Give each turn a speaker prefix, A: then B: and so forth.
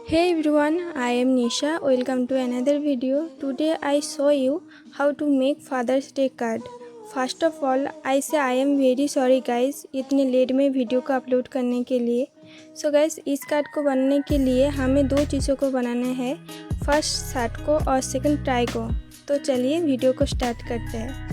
A: Hey everyone, I am Nisha. Welcome to another video. Today I show you how to make Father's Day card. First of all, I say I am very sorry guys इतने late में video को upload करने के लिए. So guys इस card को बनाने के लिए हमें दो चीज़ों को बनाना है. फर्स्ट शार्ट को और सेकंड ट्राई को. तो चलिए वीडियो को स्टार्ट करते हैं.